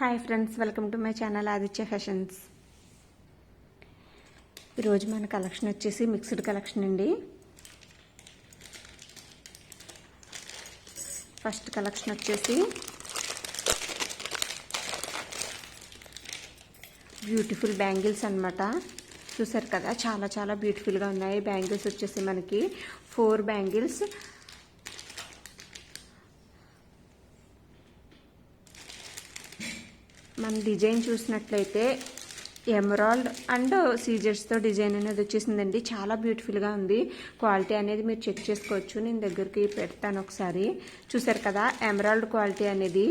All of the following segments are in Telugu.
Hi friends, welcome to my channel Aditya fashions. ఈరోజు మన కలెక్షన్ వచ్చేసి మిక్స్డ్ కలెక్షన్ అండి. ఫస్ట్ కలెక్షన్ వచ్చేసి బ్యూటిఫుల్ బ్యాంగిల్స్ అన్నమాట. చూసారు కదా, చాలా చాలా బ్యూటిఫుల్గా ఉన్నాయి. బ్యాంగిల్స్ వచ్చేసి మనకి 4 బ్యాంగిల్స్. మన డిజైన్ చూసినట్లయితే ఎమరాల్డ్ అండ్ సీజర్స్తో డిజైన్ అనేది వచ్చేసిందండి. చాలా బ్యూటిఫుల్గా ఉంది. క్వాలిటీ అనేది మీరు చెక్ చేసుకోవచ్చు. నేను దగ్గరికి పెడతాను ఒకసారి. చూసారు కదా, ఎమరాల్డ్ క్వాలిటీ అనేది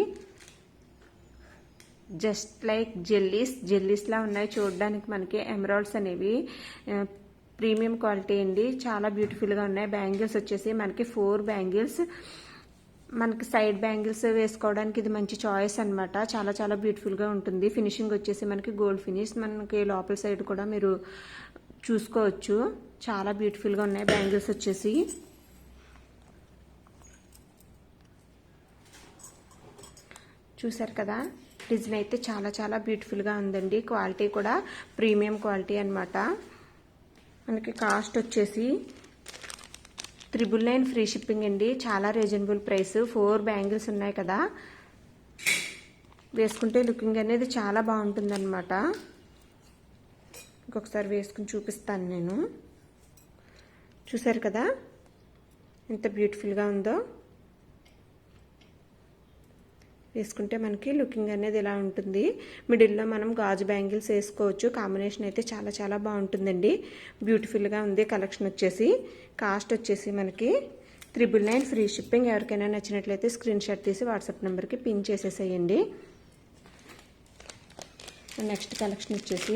జస్ట్ లైక్ జెల్లీస్లా ఉన్నాయి చూడడానికి. మనకి ఎమరాల్డ్స్ అనేవి ప్రీమియం క్వాలిటీ అండి. చాలా బ్యూటిఫుల్గా ఉన్నాయి. బ్యాంగిల్స్ వచ్చేసి మనకి 4 బ్యాంగిల్స్. మనకి సైడ్ బ్యాంగిల్స్ వేసుకోవడానికి ఇది మంచి చాయిస్ అనమాట. చాలా చాలా బ్యూటిఫుల్గా ఉంటుంది. ఫినిషింగ్ వచ్చేసి మనకి గోల్డ్ ఫినిష్. మనకి లోపల సైడ్ కూడా మీరు చూసుకోవచ్చు. చాలా బ్యూటిఫుల్గా ఉన్నాయి బ్యాంగిల్స్ వచ్చేసి. చూసారు కదా, డిజైన్ అయితే చాలా చాలా బ్యూటిఫుల్గా ఉందండి. క్వాలిటీ కూడా ప్రీమియం క్వాలిటీ అనమాట. మనకి కాస్ట్ వచ్చేసి 999 ఫ్రీ షిప్పింగ్ అండి. చాలా రీజనబుల్ ప్రైస్. 4 బ్యాంగిల్స్ ఉన్నాయి కదా, వేసుకుంటే లుకింగ్ అనేది చాలా బాగుంటుంది అనమాట. ఇంకొకసారి వేసుకుని చూపిస్తాను నేను. చూసారు కదా ఎంత బ్యూటిఫుల్గా ఉందో. వేసుకుంటే మనకి లుకింగ్ అనేది ఇలా ఉంటుంది. మిడిల్లో మనం గాజు బ్యాంగిల్స్ వేసుకోవచ్చు. కాంబినేషన్ అయితే చాలా చాలా బాగుంటుందండి. బ్యూటిఫుల్గా ఉంది కలెక్షన్ వచ్చేసి. కాస్ట్ వచ్చేసి మనకి 999 ఫ్రీ షిప్పింగ్. ఎవరికైనా నచ్చినట్లయితే స్క్రీన్ షాట్ తీసి వాట్సాప్ నెంబర్కి పిన్ చేసేసేయండి. నెక్స్ట్ కలెక్షన్ వచ్చేసి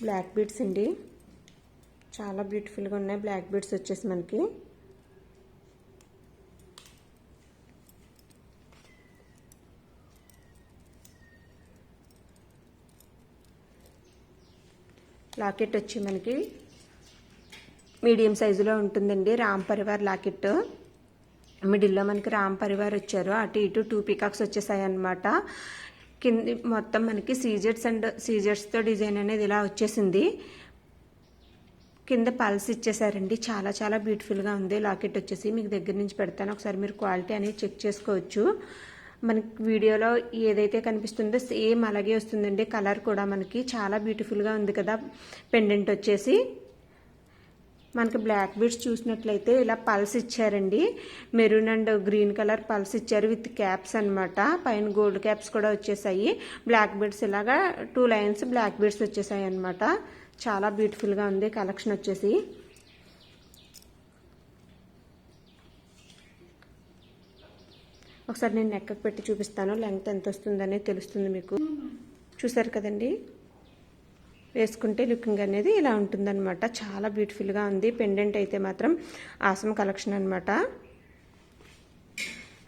బ్లాక్ బీడ్స్ అండి. చాలా బ్యూటిఫుల్గా ఉన్నాయి బ్లాక్ బీడ్స్ వచ్చేసి మనకి. లాకెట్ వచ్చి మనకి మీడియం సైజులో ఉంటుందండి. రామ్ పరివార్ లాకెట్. మిడిల్లో మనకి రామ్ పరివార్ వచ్చారు. అటు ఇటు 2 పీకాక్స్ వచ్చేసాయి అన్నమాట. కింది మొత్తం మనకి సీజర్స్తో డిజైన్ అనేది ఇలా వచ్చేసింది. కింద పల్స్ ఇచ్చేసారండి. చాలా చాలా బ్యూటిఫుల్గా ఉంది లాకెట్ వచ్చేసి. మీకు దగ్గర నుంచి పెడతాను, ఒకసారి మీరు క్వాలిటీ అనేది చెక్ చేసుకోవచ్చు. మనకి వీడియోలో ఏదైతే కనిపిస్తుందో సేమ్ అలాగే వస్తుందండి. కలర్ కూడా మనకి చాలా బ్యూటిఫుల్గా ఉంది కదా. పెండెంట్ వచ్చేసి మనకి బ్లాక్ బీడ్స్ చూసినట్లయితే ఇలా పల్స్ ఇచ్చారండి. Maroon and green colour pulse ఇచ్చారు విత్ క్యాప్స్ అనమాట. పైన గోల్డ్ క్యాప్స్ కూడా వచ్చేసాయి. బ్లాక్ బీడ్స్ ఇలాగా 2 లైన్స్ బ్లాక్ బీడ్స్ వచ్చేసాయి అనమాట. చాలా బ్యూటిఫుల్గా ఉంది కలెక్షన్ వచ్చేసి. ఒకసారి నేను నెక్కకు పెట్టి చూపిస్తాను. లెంగ్త్ ఎంత వస్తుందనేది తెలుస్తుంది మీకు. చూసారు కదండి, వేసుకుంటే లుకింగ్ అనేది ఇలా ఉంటుందన్నమాట. చాలా బ్యూటిఫుల్గా ఉంది. పెండెంట్ అయితే మాత్రం ఆసమ్ కలెక్షన్ అనమాట.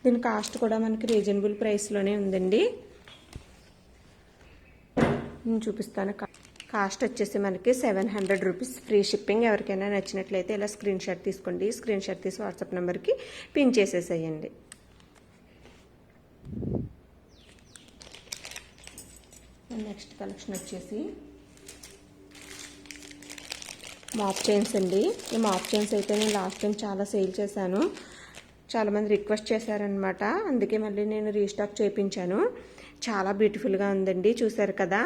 దీని కాస్ట్ కూడా మనకి రీజనబుల్ ప్రైస్లోనే ఉందండి. నేను చూపిస్తాను. కాస్ట్ వచ్చేసి మనకి 700 రూపీస్ ఫ్రీ షిప్పింగ్. ఎవరికైనా నచ్చినట్లయితే ఇలా స్క్రీన్ షాట్ తీసుకోండి. స్క్రీన్ షాట్ తీసి వాట్సాప్ నెంబర్కి పిన్ చేసేసేయండి. నెక్స్ట్ కలెక్షన్ వచ్చేసి మాప్ చైన్స్ అండి. ఈ మాప్ చైన్స్ అయితే నేను లాస్ట్ టైం చాలా సేల్ చేశాను. చాలామంది రిక్వెస్ట్ చేశారనమాట. అందుకే మళ్ళీ నేను రీస్టాక్ చేయించాను. చాలా బ్యూటిఫుల్గా ఉందండి. చూసారు కదా,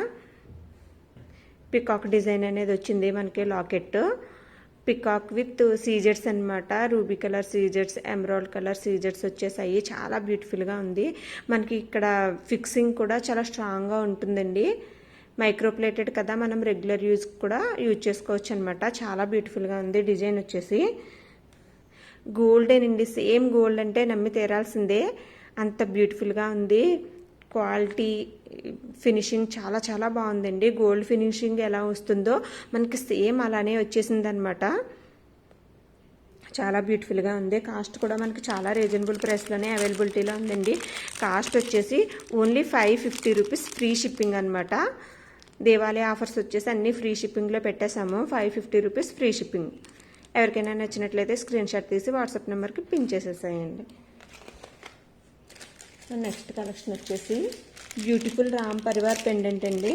పికాక్ డిజైన్ అనేది వచ్చింది మనకి. లాకెట్ పికాక్ విత్ సీజర్స్ అనమాట. Ruby colour scissors, emerald colour scissors వచ్చేసాయి. చాలా బ్యూటిఫుల్గా ఉంది. మనకి ఇక్కడ ఫిక్సింగ్ కూడా చాలా స్ట్రాంగ్గా ఉంటుందండి. మైక్రోప్లేటెడ్ కదా, మనం రెగ్యులర్ యూజ్ కూడా యూజ్ చేసుకోవచ్చు అనమాట. చాలా బ్యూటిఫుల్గా ఉంది. డిజైన్ వచ్చేసి గోల్డెన్ అండి. సేమ్ గోల్డ్ అంటే నమ్మి తీరాల్సిందే, అంత బ్యూటిఫుల్గా ఉంది. క్వాలిటీ ఫినిషింగ్ చాలా చాలా బాగుందండి. గోల్డ్ ఫినిషింగ్ ఎలా వస్తుందో మనకి సేమ్ అలానే వచ్చేసింది అనమాట. చాలా బ్యూటిఫుల్గా ఉంది. కాస్ట్ కూడా మనకి చాలా రీజనబుల్ ప్రైస్లోనే అవైలబిలిటీలో ఉందండి. కాస్ట్ వచ్చేసి ఓన్లీ 550 రూపీస్ ఫ్రీ షిప్పింగ్ అనమాట. దివాళీ ఆఫర్స్ వచ్చేసి అన్నీ ఫ్రీ షిప్పింగ్లో పెట్టేశాము. 550 రూపీస్ ఫ్రీ షిప్పింగ్. ఎవరికైనా నచ్చినట్లయితే స్క్రీన్ షాట్ తీసి వాట్సాప్ నెంబర్కి పిన్ చేసేసేయండి. నెక్స్ట్ కలెక్షన్ వచ్చేసి బ్యూటిఫుల్ రామ్ పరివార్ పెండెంట్ అండి.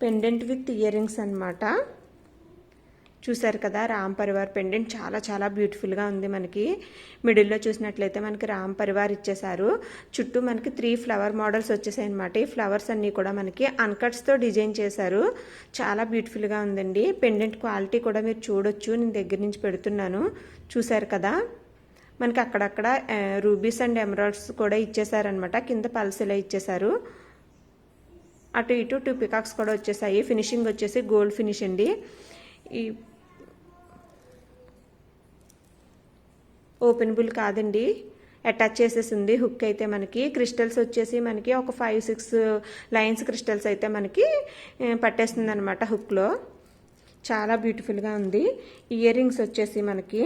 పెండెంట్ విత్ ఇయర్ రింగ్స్ అనమాట. చూసారు కదా, రామ్ పరివార్ పెండెంట్ చాలా చాలా బ్యూటిఫుల్గా ఉంది. మనకి మిడిల్లో చూసినట్లయితే మనకి రామ్ పరివార్ ఇచ్చేసారు. చుట్టూ మనకి 3 ఫ్లవర్ మోడల్స్ వచ్చేసాయి అనమాట. ఈ ఫ్లవర్స్ అన్నీ కూడా మనకి అన్కట్స్తో డిజైన్ చేశారు. చాలా బ్యూటిఫుల్గా ఉందండి. పెండెంట్ క్వాలిటీ కూడా మీరు చూడొచ్చు, నేను దగ్గర నుంచి పెడుతున్నాను. చూసారు కదా, మనకి అక్కడక్కడ రూబీస్ అండ్ ఎమరాల్డ్స్ కూడా ఇచ్చేసారనమాట. కింద పల్స్ ఇలా ఇచ్చేసారు. అటు ఇటు 2 పికాక్స్ కూడా వచ్చేసాయి. ఫినిషింగ్ వచ్చేసి గోల్డ్ ఫినిష్ అండి. ఈ ఓపెనబుల్ కాదండి, అటాచ్ చేసేసింది హుక్. అయితే మనకి క్రిస్టల్స్ వచ్చేసి మనకి ఒక 5-6 లైన్స్ క్రిస్టల్స్ అయితే మనకి పట్టేస్తుంది అనమాట హుక్లో. చాలా బ్యూటిఫుల్గా ఉంది. ఇయర్ రింగ్స్ వచ్చేసి మనకి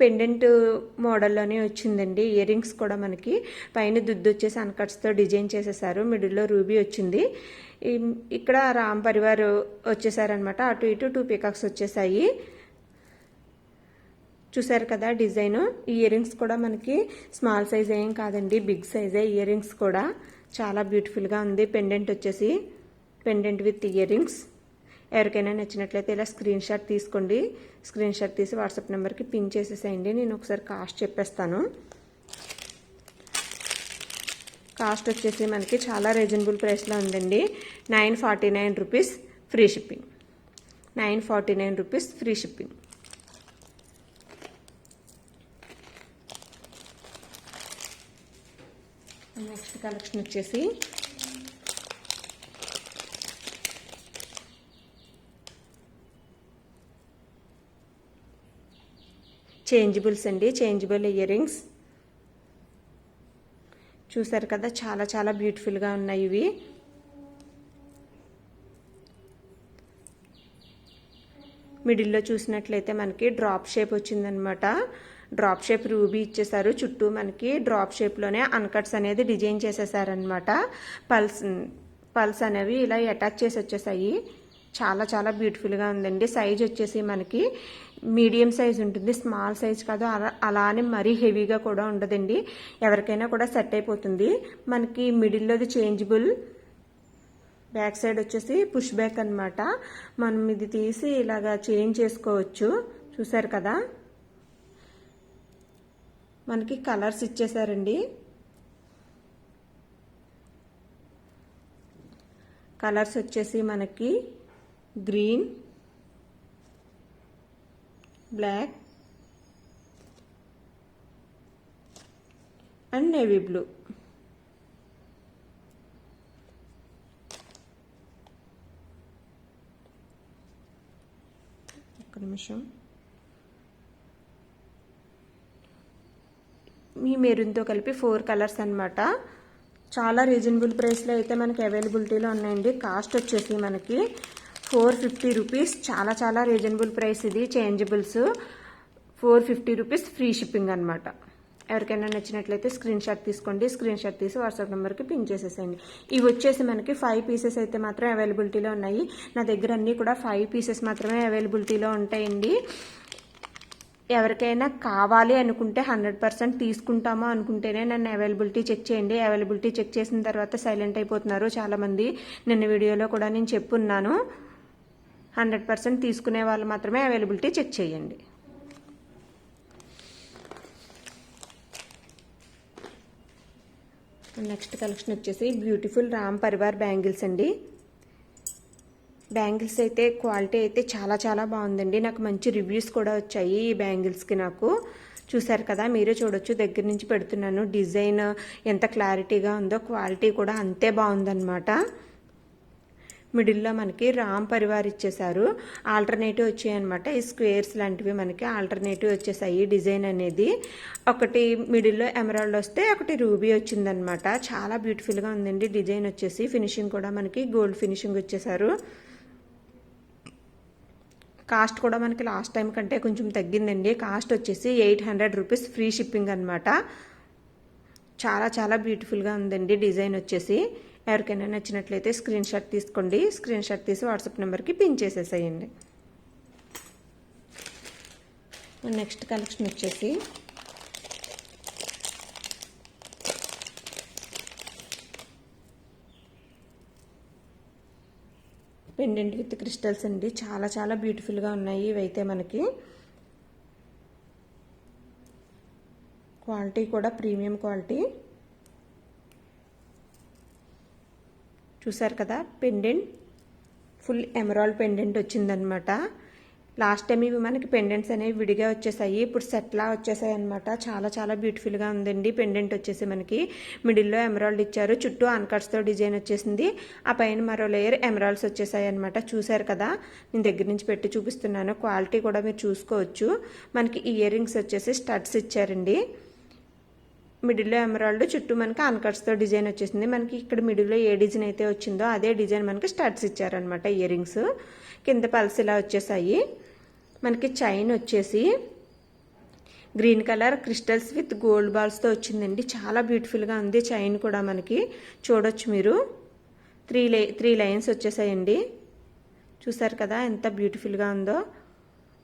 పెండెంట్ మోడల్లోనే వచ్చిందండి. ఇయర్ రింగ్స్ కూడా మనకి పైన దుద్దు వచ్చేసి అన్కట్స్తో డిజైన్ చేసేసారు. మిడిల్లో రూబీ వచ్చింది. ఇక్కడ రామ్ పరివార్ వచ్చేసారనమాట. అటు ఇటు 2 పికాక్స్ వచ్చేసాయి. చూసారు కదా డిజైన్. ఇయర్ రింగ్స్ కూడా మనకి స్మాల్ సైజ్ ఏం కాదండి, బిగ్ సైజే. ఇయర్ రింగ్స్ కూడా చాలా బ్యూటిఫుల్గా ఉంది. పెండెంట్ వచ్చేసి పెండెంట్ విత్ ఇయర్ రింగ్స్. ఎవరికైనా నచ్చినట్లయితే ఇలా స్క్రీన్ షాట్ తీసుకోండి. స్క్రీన్ షాట్ తీసి వాట్సాప్ నెంబర్కి పిన్ చేసేసేయండి. నేను ఒకసారి కాస్ట్ చెప్పేస్తాను. కాస్ట్ వచ్చేసి మనకి చాలా రీజనబుల్ ప్రైస్లో ఉందండి. 949 rupees free shipping. 949 rupees free shipping. Next collection వచ్చేసి చేంజబుల్స్ అండి. Changeable ear rings. చూసారు కదా, చాలా చాలా బ్యూటిఫుల్గా ఉన్నాయి ఇవి. మిడిల్లో చూసినట్లయితే మనకి డ్రాప్ షేప్ వచ్చిందనమాట. డ్రాప్ షేప్ రూబీ ఇచ్చేసారు. చుట్టూ మనకి డ్రాప్ షేప్లోనే అన్కట్స్ అనేది డిజైన్ చేసేసారనమాట. పల్స్ అనేవి ఇలా అటాచ్ చేసి వచ్చేసాయి. చాలా చాలా బ్యూటిఫుల్గా ఉందండి. సైజ్ వచ్చేసి మనకి మీడియం సైజ్ ఉంటుంది, స్మాల్ సైజ్ కాదు. అలా అని మరీ హెవీగా కూడా ఉండదండి. ఎవరికైనా కూడా సెట్ అయిపోతుంది. మనకి మిడిల్లోది చేంజబుల్, బ్యాక్ సైడ్ వచ్చేసి పుష్ బ్యాక్ అనమాట. మనం ఇది తీసి ఇలాగా చేంజ్ చేసుకోవచ్చు. చూసారు కదా, మనకి కలర్స్ ఇచ్చేసారండి. కలర్స్ వచ్చేసి మనకి green, black and navy blue. ఒక్క నిమిషం. ఈ మెరూన్తో కలిపి 4 కలర్స్ అనమాట. చాలా రీజనబుల్ ప్రైస్లో అయితే మనకి అవైలబిలిటీలో ఉన్నాయండి. కాస్ట్ వచ్చేసి మనకి 450 రూపీస్. చాలా చాలా రీజనబుల్ ప్రైస్ ఇది. చేంజబుల్స్ 450 రూపీస్ ఫ్రీ షిప్పింగ్ అనమాట. ఎవరికైనా నచ్చినట్లయితే స్క్రీన్ షాట్ తీసుకోండి. స్క్రీన్ షాట్ తీసి వాట్సాప్ నెంబర్కి పిన్ చేసేసేయండి. ఇవి వచ్చేసి మనకి 5 పీసెస్ అయితే మాత్రం అవైలబిలిటీలో ఉన్నాయి. నా దగ్గర అన్నీ కూడా 5 పీసెస్ మాత్రమే అవైలబిలిటీలో ఉంటాయండి. ఎవరికైనా కావాలి అనుకుంటే 100% తీసుకుంటామో అనుకుంటేనే నన్ను అవైలబిలిటీ చెక్ చేయండి. అవైలబిలిటీ చెక్ చేసిన తర్వాత సైలెంట్ అయిపోతున్నారు చాలామంది. నిన్న వీడియోలో కూడా నేను చెప్పున్నాను. 100% తీసుకునే వాళ్ళు మాత్రమే అవైలబిలిటీ చెక్ చేయండి. నెక్స్ట్ కలెక్షన్ వచ్చేసి బ్యూటిఫుల్ రామ్ పరివార్ బ్యాంగిల్స్ అండి. బ్యాంగిల్స్ అయితే క్వాలిటీ అయితే చాలా చాలా బాగుందండి. నాకు మంచి రివ్యూస్ కూడా వచ్చాయి ఈ బ్యాంగిల్స్కి. నాకు చూసారు కదా, మీరే చూడొచ్చు. దగ్గర నుంచి పెడుతున్నాను. డిజైన్ ఎంత క్లారిటీగా ఉందో, క్వాలిటీ కూడా అంతే బాగుందన్నమాట. మిడిల్లో మనకి రామ్ పరివార్ ఇచ్చేసారు. ఆల్టర్నేటివ్ వచ్చాయన్నమాట. ఈ స్క్వేర్స్ లాంటివి మనకి ఆల్టర్నేటివ్ వచ్చేసాయి. డిజైన్ అనేది ఒకటి మిడిల్లో ఎమరాల్డ్ వస్తే ఒకటి రూబీ వచ్చిందనమాట. చాలా బ్యూటిఫుల్గా ఉందండి డిజైన్ వచ్చేసి. ఫినిషింగ్ కూడా మనకి గోల్డ్ ఫినిషింగ్ వచ్చేసారు. కాస్ట్ కూడా మనకి లాస్ట్ టైం కంటే కొంచెం తగ్గిందండి. కాస్ట్ వచ్చేసి 800 రూపీస్ ఫ్రీ షిప్పింగ్ అనమాట. చాలా చాలా బ్యూటిఫుల్గా ఉందండి డిజైన్ వచ్చేసి. ఎవరికైనా నచ్చినట్లయితే స్క్రీన్ షాట్ తీసుకోండి. స్క్రీన్ షాట్ తీసి వాట్సాప్ నెంబర్కి పిన్ చేసేసేయండి. నెక్స్ట్ కలెక్షన్ వచ్చేసి పెండెంట్ విత్ క్రిస్టల్స్ అండి. చాలా చాలా బ్యూటిఫుల్గా ఉన్నాయి. ఇవైతే మనకి క్వాలిటీ కూడా ప్రీమియం క్వాలిటీ. చూసారు కదా, పెండెంట్ ఫుల్ ఎమరాల్డ్ పెండెంట్ వచ్చిందనమాట. లాస్ట్ టైం ఇవి మనకి పెండెంట్స్ అనేవి విడిగా వచ్చేసాయి, ఇప్పుడు సెట్లా వచ్చేసాయి అనమాట. చాలా చాలా బ్యూటిఫుల్గా ఉందండి. పెండెంట్ వచ్చేసి మనకి మిడిల్లో ఎమరాల్డ్ ఇచ్చారు, చుట్టూ అన్కట్స్తో డిజైన్ వచ్చేసింది, ఆ పైన మరో లేయర్ ఎమరాల్డ్స్ వచ్చేసాయి అనమాట. చూసారు కదా, నేను దగ్గర నుంచి పెట్టి చూపిస్తున్నాను. క్వాలిటీ కూడా మీరు చూసుకోవచ్చు. మనకి ఇయర్ రింగ్స్ వచ్చేసి స్టడ్స్ ఇచ్చారండి. మిడిల్లో ఎమరాల్డ్, చుట్టూ మనకి అన్కట్స్తో డిజైన్ వచ్చేసింది. మనకి ఇక్కడ మిడిల్లో ఏ డిజైన్ అయితే వచ్చిందో అదే డిజైన్ మనకి స్టడ్స్ ఇచ్చారనమాట. ఇయర్ రింగ్స్ కింద పల్స్ ఇలా వచ్చేసాయి. మనకి చైన్ వచ్చేసి green colour crystals with gold బాల్స్తో వచ్చిందండి. చాలా బ్యూటిఫుల్గా ఉంది. చైన్ కూడా మనకి చూడొచ్చు మీరు. Three lines వచ్చేసాయండి. చూసారు కదా ఎంత బ్యూటిఫుల్గా ఉందో.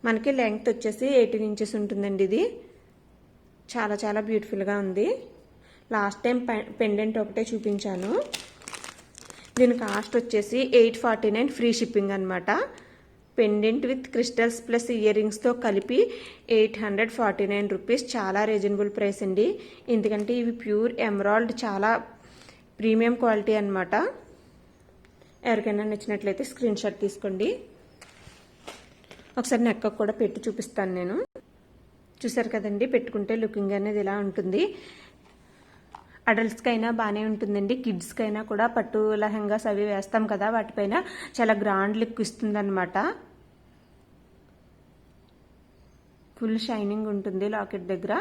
మనకి లెంగ్త్ వచ్చేసి 18 ఇంచెస్ ఉంటుందండి. ఇది చాలా చాలా బ్యూటిఫుల్గా ఉంది. లాస్ట్ టైం పెండెంట్ ఒకటే చూపించాను. దీని కాస్ట్ వచ్చేసి 849 ఫ్రీ షిప్పింగ్ అనమాట. Pendant with crystals plus year రింగ్స్తో కలిపి 849 రూపీస్. చాలా రీజనబుల్ ప్రైస్ అండి. ఎందుకంటే ఇవి ప్యూర్ ఎమరాల్డ్, చాలా ప్రీమియం క్వాలిటీ అనమాట. ఎవరికైనా నచ్చినట్లయితే స్క్రీన్ షాట్ తీసుకోండి. ఒకసారి నెక్ కూడా పెట్టి చూపిస్తాను నేను. చూసారు కదండి, పెట్టుకుంటే లుకింగ్ అనేది ఇలా ఉంటుంది. అడల్ట్స్కి అయినా బాగానే ఉంటుందండి. కిడ్స్కి అయినా కూడా పట్టు లెహంగాస్ అవి వేస్తాం కదా, వాటిపైన చాలా గ్రాండ్ లుక్ ఇస్తుంది అనమాట. ఫుల్ షైనింగ్ ఉంటుంది లాకెట్ దగ్గర.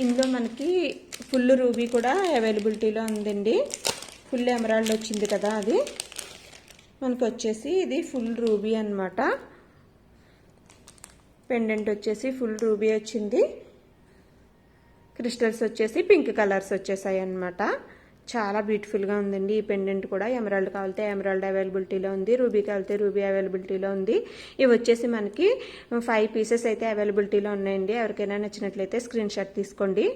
ఇందులో మనకి ఫుల్ రూబీ కూడా అవైలబిలిటీలో ఉందండి. ఫుల్ ఎమరాల్డ్ వచ్చింది కదా, అది మనకు వచ్చేసి ఇది ఫుల్ రూబీ అనమాట. పెండెంట్ వచ్చేసి ఫుల్ రూబీ వచ్చింది. క్రిస్టల్స్ వచ్చేసి పింక్ కలర్స్ వచ్చేసాయి అనమాట. చాలా బ్యూటిఫుల్గా ఉందండి. ఈ పెండెంట్ కూడా ఎమరాల్డ్ కావాలితే ఎమరాల్డ్ అవైలబిలిటీలో ఉంది, రూబీ కావాలితే రూబీ అవైలబిలిటీలో ఉంది. ఇవి వచ్చేసి మనకి 5 పీసెస్ అయితే అవైలబిలిటీలో ఉన్నాయండి. ఎవరికైనా నచ్చినట్లయితే స్క్రీన్ షాట్ తీసుకోండి.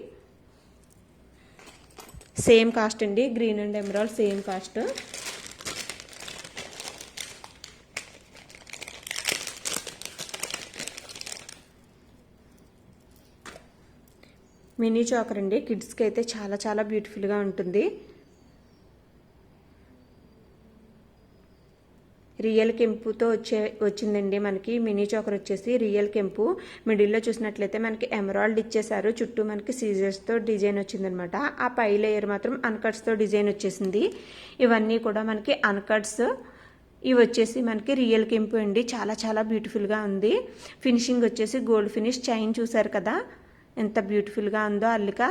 సేమ్ కాస్ట్ అండి, green and emerald same cost. Mini choker అండి. కిడ్స్కి అయితే చాలా చాలా బ్యూటిఫుల్గా ఉంటుంది. రియల్ కెంపుతో వచ్చిందండి మనకి. మినీ చాకర్ వచ్చేసి రియల్ కెంపు. మిడిల్లో చూసినట్లయితే మనకి ఎమరాల్డ్ ఇచ్చేసారు, చుట్టూ మనకి సీజర్స్తో డిజైన్ వచ్చిందనమాట. ఆ పై లేయర్ మాత్రం అన్కట్స్తో డిజైన్ వచ్చేసింది. ఇవన్నీ కూడా మనకి అన్కట్స్. ఇవి వచ్చేసి మనకి రియల్ కెంపు అండి. చాలా చాలా బ్యూటిఫుల్గా ఉంది. ఫినిషింగ్ వచ్చేసి గోల్డ్ ఫినిష్. చైన్ చూసారు కదా ఎంత బ్యూటిఫుల్గా ఉందో అల్లిక.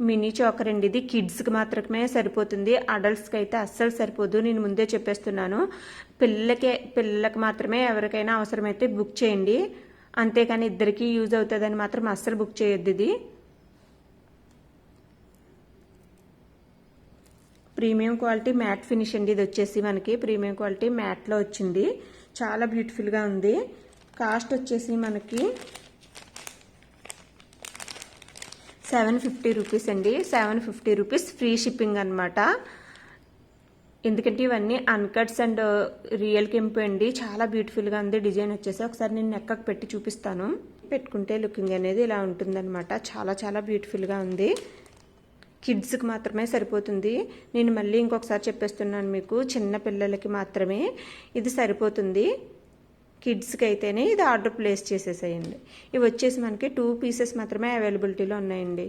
మినీ చాకర్ అండి. ఇది కిడ్స్కి మాత్రమే సరిపోతుంది, అడల్ట్స్కి అయితే అస్సలు సరిపోదు. నేను ముందే చెప్పేస్తున్నాను. పిల్లలకి మాత్రమే ఎవరికైనా అవసరమైతే బుక్ చేయండి, అంతేకాని ఇద్దరికి యూజ్ అవుతుందని మాత్రం అస్సలు బుక్ చేయొద్దు. ఇది ప్రీమియం క్వాలిటీ మ్యాట్ ఫినిష్ అండి. ఇది వచ్చేసి మనకి ప్రీమియం క్వాలిటీ మ్యాట్లో వచ్చింది. చాలా బ్యూటిఫుల్గా ఉంది. కాస్ట్ వచ్చేసి మనకి 750 రూపీస్ అండి. 750 రూపీస్ ఫ్రీ షిప్పింగ్ అనమాట. ఎందుకంటే ఇవన్నీ అన్కట్స్ అండ్ రియల్ కెంపు అండి. చాలా బ్యూటిఫుల్గా ఉంది. డిజైన్ వచ్చేసి ఒకసారి నేను నెక్కకు పెట్టి చూపిస్తాను. పెట్టుకుంటే లుకింగ్ అనేది ఇలా ఉంటుందన్నమాట. చాలా చాలా బ్యూటిఫుల్గా ఉంది. కిడ్స్కి మాత్రమే సరిపోతుంది. నేను మళ్ళీ ఇంకొకసారి చెప్పేస్తున్నాను మీకు, చిన్న పిల్లలకి మాత్రమే ఇది సరిపోతుంది. కిడ్స్కి అయితేనే ఇది ఆర్డర్ ప్లేస్ చేసేసేయండి. ఇవి వచ్చేసి మనకి 2 పీసెస్ మాత్రమే అవైలబిలిటీలో ఉన్నాయండి.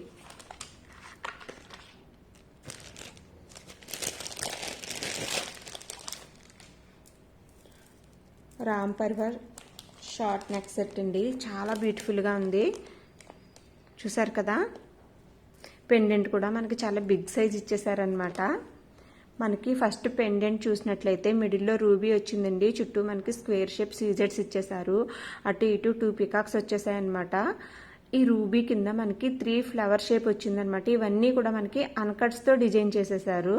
Ram Parivar short neck set అండి. చాలా బ్యూటిఫుల్గా ఉంది. చూసారు కదా, పెండెంట్ కూడా మనకి చాలా బిగ్ సైజ్ ఇచ్చేసారనమాట. మనకి ఫస్ట్ పెండెంట్ చూసినట్లయితే మిడిల్లో రూబీ వచ్చిందండి. చుట్టూ మనకి స్క్వేర్ షేప్ సీజెడ్స్ ఇచ్చేసారు. అటు ఇటు 2 పికాక్స్ వచ్చేసాయి అనమాట. ఈ రూబీ కింద మనకి 3 ఫ్లవర్ షేప్ వచ్చిందనమాట. ఇవన్నీ కూడా మనకి అన్కట్స్తో డిజైన్ చేసేసారు.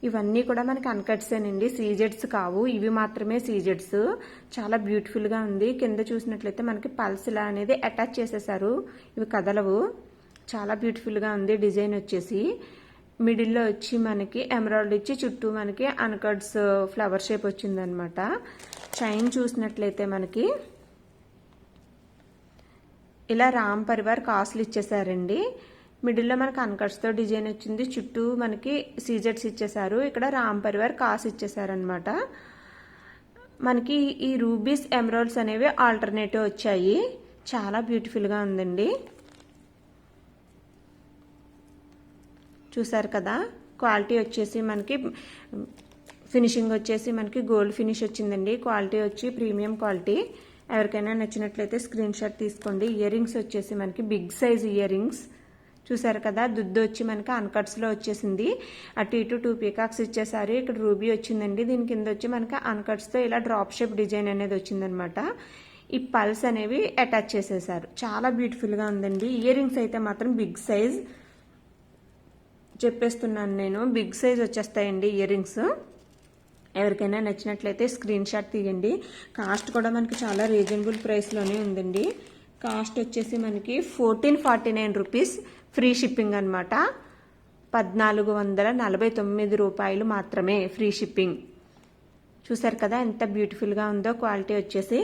ఇవన్నీ కూడా మనకి అన్కట్సేనండి, సీజెడ్స్ కావు. ఇవి మాత్రమే సీజెడ్స్. చాలా బ్యూటిఫుల్గా ఉంది. కింద చూసినట్లయితే మనకి పల్స్ ఇలా అనేది అటాచ్ చేసేసారు. ఇవి కదలవు. చాలా బ్యూటిఫుల్గా ఉంది డిజైన్ వచ్చేసి. మిడిల్లో వచ్చి మనకి ఎమరాల్డ్ ఇచ్చి చుట్టూ మనకి అన్కట్స్ ఫ్లవర్ షేప్ వచ్చిందనమాట. చైన్ చూసినట్లయితే మనకి ఇలా రామ్ పరివార్ కాసులు ఇచ్చేసారండి. మిడిల్లో మనకి అన్కట్స్తో డిజైన్ వచ్చింది. చుట్టూ మనకి సీజెడ్స్ ఇచ్చేసారు. ఇక్కడ రామ్ పరివార్ కాసు ఇచ్చేసారనమాట. మనకి ఈ రూబీస్ ఎమరాల్డ్స్ అనేవి ఆల్టర్నేటివ్ వచ్చాయి. చాలా బ్యూటిఫుల్గా ఉందండి. చూసారు కదా, క్వాలిటీ వచ్చేసి మనకి ఫినిషింగ్ వచ్చేసి మనకి గోల్డ్ ఫినిష్ వచ్చిందండి. క్వాలిటీ వచ్చి ప్రీమియం క్వాలిటీ. ఎవరికైనా నచ్చినట్లయితే స్క్రీన్ షాట్ తీసుకోండి. ఇయర్ రింగ్స్ వచ్చేసి మనకి బిగ్ సైజ్ ఇయర్ రింగ్స్. చూసారు కదా, దుద్దు వచ్చి మనకి అన్కట్స్లో వచ్చేసింది. అటు ఇటు 2 పీకాక్స్ ఇచ్చేసారు. ఇక్కడ రూబీ వచ్చిందండి. దీని కింద వచ్చి మనకి అన్కట్స్తో ఇలా డ్రాప్ షేప్ డిజైన్ అనేది వచ్చిందనమాట. ఈ పల్స్ అనేవి అటాచ్ చేసేసారు. చాలా బ్యూటిఫుల్గా ఉందండి. ఇయర్ రింగ్స్ అయితే మాత్రం బిగ్ సైజ్ చెప్పేస్తున్నాను నేను. బిగ్ సైజ్ వచ్చేస్తాయండి ఇయర్ రింగ్స్. ఎవరికైనా నచ్చినట్లయితే స్క్రీన్ షాట్ తీయండి. కాస్ట్ కూడా మనకి చాలా రీజనబుల్ ప్రైస్లోనే ఉందండి. కాస్ట్ వచ్చేసి మనకి 1449 రూపీస్, ఫ్రీ షిప్పింగ్ అనమాట. 1449 రూపాయలు మాత్రమే ఫ్రీ షిప్పింగ్. చూసారు కదా ఎంత బ్యూటిఫుల్గా ఉందో క్వాలిటీ వచ్చేసి.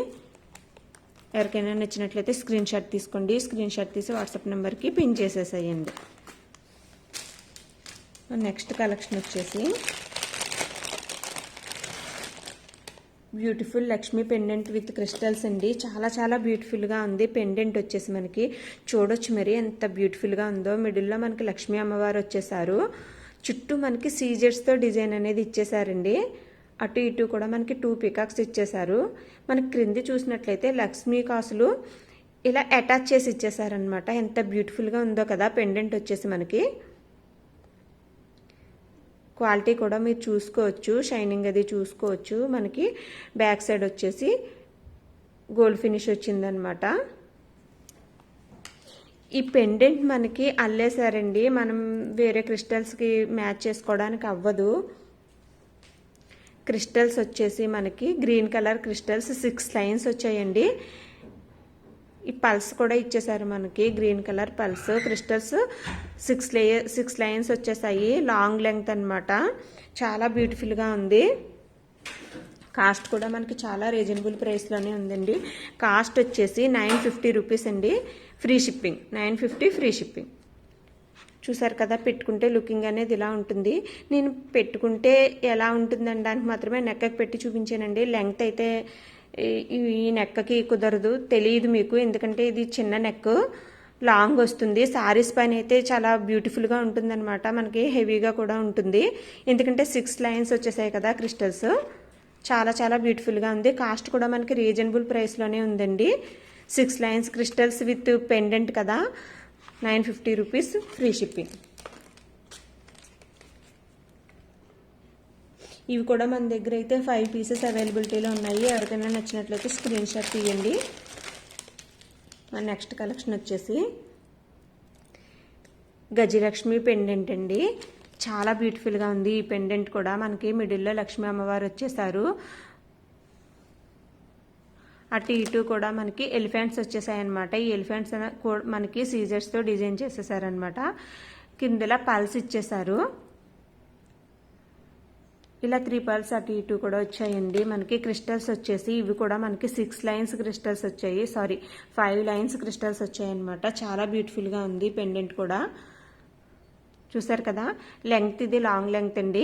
ఎవరికైనా నచ్చినట్లయితే స్క్రీన్ షాట్ తీసుకోండి. స్క్రీన్ షాట్ తీసి వాట్సాప్ నెంబర్కి పిన్ చేసేసేయండి. నెక్స్ట్ కలెక్షన్ వచ్చేసి beautiful Lakshmi pendant with crystals అండి. చాలా చాలా బ్యూటిఫుల్గా ఉంది. పెండెంట్ వచ్చేసి మనకి చూడొచ్చు మరి ఎంత బ్యూటిఫుల్గా ఉందో. మిడిల్లో మనకి లక్ష్మీ అమ్మవారు వచ్చేసారు. చుట్టూ మనకి సీజెడ్స్తో డిజైన్ అనేది ఇచ్చేసారండి. అటు ఇటు కూడా మనకి 2 పికాక్స్ ఇచ్చేసారు. మనకి క్రింది చూసినట్లయితే లక్ష్మీ కాసులు ఇలా అటాచ్ చేసి ఇచ్చేసారనమాట. ఎంత బ్యూటిఫుల్గా ఉందో కదా పెండెంట్ వచ్చేసి మనకి. క్వాలిటీ కూడా మీరు చూసుకోవచ్చు, షైనింగ్ అది చూసుకోవచ్చు. మనకి బ్యాక్ సైడ్ వచ్చేసి గోల్డ్ ఫినిష్ వచ్చిందనమాట. ఈ పెండెంట్ మనకి అల్లేసారండి. మనం వేరే క్రిస్టల్స్కి మ్యాచ్ చేసుకోవడానికి అవ్వదు. క్రిస్టల్స్ వచ్చేసి మనకి గ్రీన్ కలర్ క్రిస్టల్స్ 6 లైన్స్ వచ్చాయండి. ఈ పల్స్ కూడా ఇచ్చేసారు మనకి, green colour pulse. Crystals 6 lines వచ్చేసాయి. లాంగ్ లెంగ్త్ అనమాట. చాలా బ్యూటిఫుల్గా ఉంది. కాస్ట్ కూడా మనకి చాలా రీజనబుల్ ప్రైస్లోనే ఉందండి. కాస్ట్ వచ్చేసి 950 రూపీస్ అండి, ఫ్రీ షిప్పింగ్. 950 free shipping. చూసారు కదా, పెట్టుకుంటే లుకింగ్ అనేది ఇలా ఉంటుంది. నేను పెట్టుకుంటే ఎలా ఉంటుందనడానికి మాత్రమే నెక్కకి పెట్టి చూపించానండి. లెంగ్త్ అయితే ఈ నెక్కకి కుదరదు, తెలియదు మీకు, ఎందుకంటే ఇది చిన్న నెక్, లాంగ్ వస్తుంది. సారీస్ పైన అయితే చాలా బ్యూటిఫుల్గా ఉంటుందన్నమాట. మనకి హెవీగా కూడా ఉంటుంది, ఎందుకంటే 6 లైన్స్ వచ్చేసాయి కదా క్రిస్టల్స్. చాలా చాలా బ్యూటిఫుల్గా ఉంది. కాస్ట్ కూడా మనకి రీజనబుల్ ప్రైస్లోనే ఉందండి. 6 లైన్స్ క్రిస్టల్స్ విత్ పెండెంట్ కదా, 950 రూపీస్ ఫ్రీ షిప్పింగ్. ఇవి కూడా మన దగ్గర అయితే 5 పీసెస్ అవైలబిలిటీలో ఉన్నాయి. ఎవరికైనా నచ్చినట్లయితే స్క్రీన్ షాట్ తీయండి. మన నెక్స్ట్ కలెక్షన్ వచ్చేసి గజలక్ష్మి పెండెంట్ అండి. చాలా బ్యూటిఫుల్గా ఉంది ఈ పెండెంట్ కూడా. మనకి మిడిల్లో లక్ష్మీ అమ్మవారు వచ్చేసారు. అటు ఇటు కూడా మనకి ఎలిఫెంట్స్ వచ్చేసాయి అనమాట. ఈ ఎలిఫెంట్స్ మనకి సీజర్స్తో డిజైన్ చేసేసారనమాట. కిందలా పల్స్ ఇచ్చేసారు. ఇలా 3 పర్ల్స్ అటు ఇటు కూడా వచ్చాయండి. మనకి క్రిస్టల్స్ వచ్చేసి ఇవి కూడా మనకి 6 లైన్స్ క్రిస్టల్స్ వచ్చాయి, 5 లైన్స్ క్రిస్టల్స్ వచ్చాయన్నమాట. చాలా బ్యూటిఫుల్గా ఉంది పెండెంట్ కూడా. చూసారు కదా, లెంగ్త్ ఇది లాంగ్ లెంగ్త్ అండి.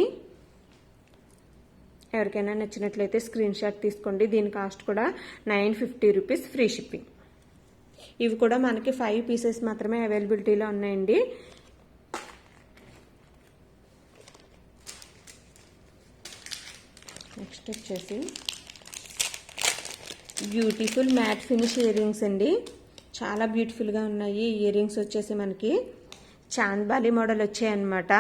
ఎవరికైనా నచ్చినట్లయితే స్క్రీన్ షాట్ తీసుకోండి. దీని కాస్ట్ కూడా 950 రూపీస్ ఫ్రీ షిప్పింగ్. ఇవి కూడా మనకి 5 పీసెస్ మాత్రమే అవైలబిలిటీలో ఉన్నాయండి. నెక్స్ట్ వచ్చేసి beautiful mat finish ear rings అండి. చాలా బ్యూటిఫుల్గా ఉన్నాయి. ఇయర్ రింగ్స్ వచ్చేసి మనకి చాంద్బాలి మోడల్ వచ్చాయన్నమాట.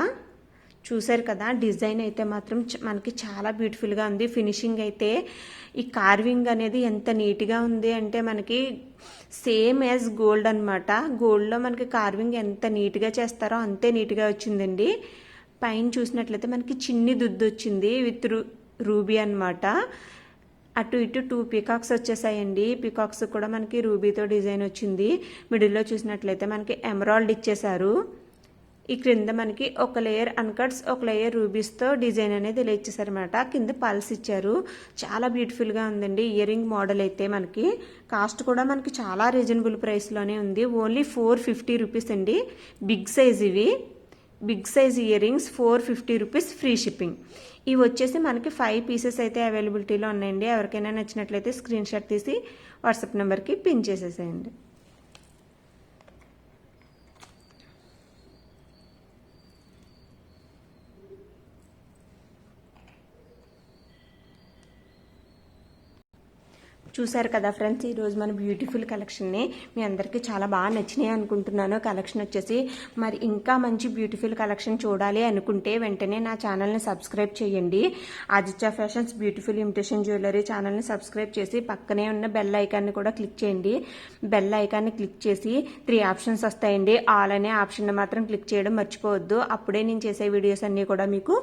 చూసారు కదా, డిజైన్ అయితే మాత్రం మనకి చాలా బ్యూటిఫుల్గా ఉంది. ఫినిషింగ్ అయితే ఈ కార్వింగ్ అనేది ఎంత నీట్గా ఉంది అంటే మనకి సేమ్ యాజ్ గోల్డ్ అనమాట. గోల్డ్లో మనకి కార్వింగ్ ఎంత నీట్గా చేస్తారో అంతే నీట్గా వచ్చిందండి. పైన చూసినట్లయితే మనకి చిన్ని దుద్దు వచ్చింది విత్ రూబీ అనమాట. అటు ఇటు 2 పీకాక్స్ వచ్చేసాయండి. పీకాక్స్ కూడా మనకి రూబీతో డిజైన్ వచ్చింది. మిడిల్లో చూసినట్లయితే మనకి ఎమరాల్డ్ ఇచ్చేసారు. ఈ క్రింద మనకి ఒక లేయర్ అన్కట్స్, ఒక లేయర్ రూబీస్తో డిజైన్ అనేది ఇలా ఇచ్చేసారనమాట. కింద పల్స్ ఇచ్చారు. చాలా బ్యూటిఫుల్గా ఉందండి ఇయర్ రింగ్ మోడల్ అయితే. మనకి కాస్ట్ కూడా మనకి చాలా రీజనబుల్ ప్రైస్లోనే ఉంది. ఓన్లీ 450 రూపీస్ అండి. బిగ్ సైజ్ ఇవి. Big size earrings 450 rupees, free shipping. ఇవి వచ్చేసి మనకి 5 పీసెస్ అయితే అవైలబిలిటీలో ఉన్నాయండి. ఎవరికైనా నచ్చినట్లయితే స్క్రీన్ షాట్ తీసి వాట్సాప్ నెంబర్కి పిన్ చేసేసేయండి. చూసారు కదా ఫ్రెండ్స్, ఈరోజు మన బ్యూటిఫుల్ కలెక్షన్ని మీ అందరికీ చాలా బాగా నచ్చినాయి అనుకుంటున్నాను. కలెక్షన్ వచ్చేసి మరి ఇంకా మంచి బ్యూటిఫుల్ కలెక్షన్ చూడాలి అనుకుంటే వెంటనే నా ఛానల్ని సబ్స్క్రైబ్ చేయండి. Aditya fashions beautiful imitation jewellery ఛానల్ని సబ్స్క్రైబ్ చేసి పక్కనే ఉన్న బెల్ ఐకాన్ని కూడా క్లిక్ చేయండి. బెల్ ఐకాన్ని క్లిక్ చేసి 3 ఆప్షన్స్ వస్తాయండి. ఆల్ అనే ఆప్షన్ మాత్రం క్లిక్ చేయడం మర్చిపోవద్దు. అప్పుడే నేను చేసే వీడియోస్ అన్నీ కూడా మీకు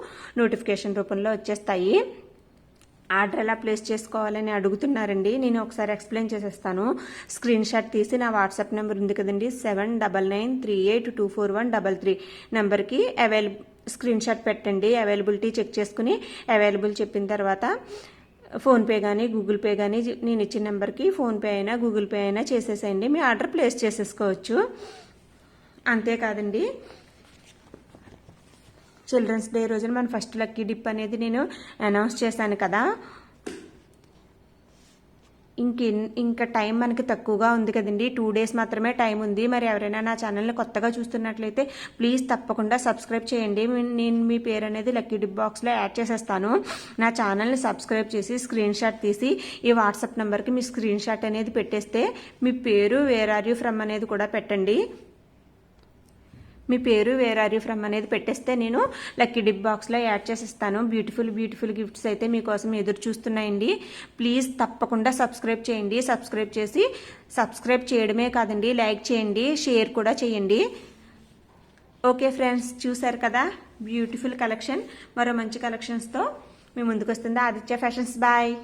నోటిఫికేషన్ రూపంలో వచ్చేస్తాయి. ఆర్డర్ ఎలా ప్లేస్ చేసుకోవాలని అడుగుతున్నారండి. నేను ఒకసారి ఎక్స్ప్లెయిన్ చేసేస్తాను. స్క్రీన్ షాట్ తీసి నా వాట్సాప్ నెంబర్ ఉంది కదండి, 7993824133 నెంబర్కి స్క్రీన్ షాట్ పెట్టండి. అవైలబిలిటీ చెక్ చేసుకుని అవైలబుల్ చెప్పిన తర్వాత ఫోన్పే కానీ గూగుల్ పే కానీ నేను ఇచ్చిన నెంబర్కి ఫోన్పే అయినా గూగుల్ పే అయినా చేసేసేయండి. మీ ఆర్డర్ ప్లేస్ చేసేసుకోవచ్చు. అంతేకాదండి, చిల్డ్రన్స్ డే రోజున మన ఫస్ట్ లక్కీ డిప్ అనేది నేను అనౌన్స్ చేశాను కదా. ఇంకా టైం మనకి తక్కువగా ఉంది కదండి. 2 డేస్ మాత్రమే టైం ఉంది. మరి ఎవరైనా నా ఛానల్ని కొత్తగా చూస్తున్నట్లయితే ప్లీజ్ తప్పకుండా సబ్స్క్రైబ్ చేయండి. నేను మీ పేరు అనేది లక్కీ డిప్ బాక్స్లో యాడ్ చేసేస్తాను. నా ఛానల్ని సబ్స్క్రైబ్ చేసి స్క్రీన్ షాట్ తీసి ఈ వాట్సాప్ నెంబర్కి మీ స్క్రీన్ షాట్ అనేది పెట్టేస్తే మీ పేరు వేర్ ఆర్ యూ ఫ్రమ్ అనేది కూడా పెట్టండి. మీ పేరు వేర్ ఆర్ యూ ఫ్రమ్ అనేది పెట్టేస్తే నేను లక్కీ డిప్ బాక్స్లో యాడ్ చేసేస్తాను. బ్యూటిఫుల్ గిఫ్ట్స్ అయితే మీకోసం ఎదురు చూస్తున్నాయండి. ప్లీజ్ తప్పకుండా సబ్స్క్రైబ్ చేయండి. సబ్స్క్రైబ్ చేయడమే కాదండి, లైక్ చేయండి, షేర్ కూడా చేయండి. ఓకే ఫ్రెండ్స్, చూసారు కదా బ్యూటిఫుల్ కలెక్షన్. మరో మంచి కలెక్షన్స్తో మీ ముందుకు వస్తుంది ఆదిత్య ఫ్యాషన్స్. బాయ్.